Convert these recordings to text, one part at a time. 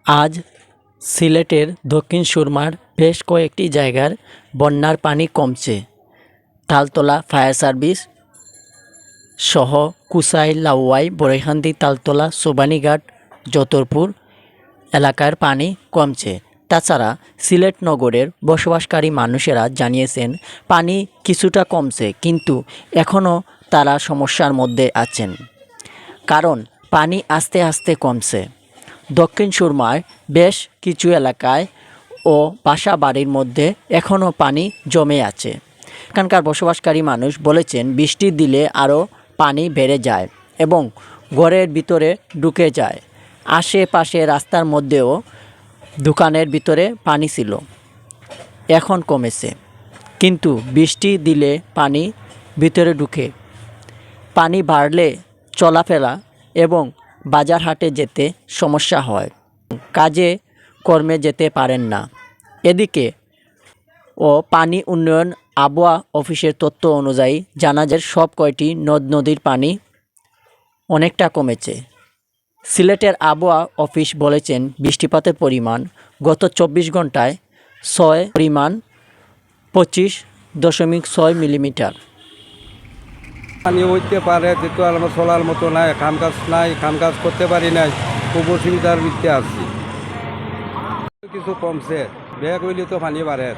আজ সিলেটের দক্ষিণ সুরমার বেশ কয়েকটি জায়গার বন্যার পানি কমছে। তালতলা ফায়ার সার্ভিস সহ কুসাই, লাউয়াই, বড়ইখান্দি, তালতলা, সোবানীঘাট, যতরপুর এলাকার পানি কমছে। তাছাড়া সিলেট নগরের বসবাসকারী মানুষেরা জানিয়েছেন পানি কিছুটা কমছে, কিন্তু এখনও তারা সমস্যার মধ্যে আছেন। কারণ পানি আস্তে আস্তে কমছে। দক্ষিণ সুরমার বেশ কিছু এলাকায় ও বাসা বাড়ির মধ্যে এখনও পানি জমে আছে। এখানকার বসবাসকারী মানুষ বলেছেন বৃষ্টি দিলে আরও পানি বেড়ে যায় এবং ঘরের ভিতরে ঢুকে যায়। আশেপাশে রাস্তার মধ্যেও দোকানের ভিতরে পানি ছিল, এখন কমেছে, কিন্তু বৃষ্টি দিলে পানি ভিতরে ঢুকে। পানি বাড়লে চলাফেরা এবং বাজার হাটে যেতে সমস্যা হয়, কাজে কর্মে যেতে পারেন না। এদিকে পানি উন্নয়ন আবহাওয়া অফিসের তথ্য অনুযায়ী জানা যায় সব কয়টি নদ নদীর পানি অনেকটা কমেছে। সিলেটের আবহাওয়া অফিস বলেছেন বৃষ্টিপাতের পরিমাণ গত 24 ঘন্টায় পরিমাণ 25.6 মিলিমিটার। পানি হইতে পারে, যেহেতু আমার চলার মতো নাই, কাম কাজ করতে পারি নাই, খুব অসুবিধার ভিত্তি আছি। কিছু কমছে, ব্যাগ হইলে তো পানি বাড়ে,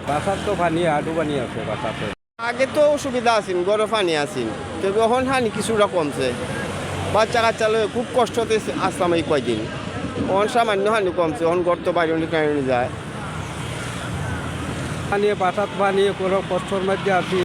বাসার তো পানি আডু পানি আছে বাসাতে। আগে তো অসুবিধা আছিল, গরম পানি আছিল, তবে এখন হানি কিছুটা কমছে। বাচ্চা কাচ্চা লয়ে খুব কষ্টতে আসলাম এই কয়দিন। এখন সামান্য হানি কমছে, এখন গর্ত বাইরে যায় পানি বাসাত পানি কোনো কষ্টর মধ্যে আছি।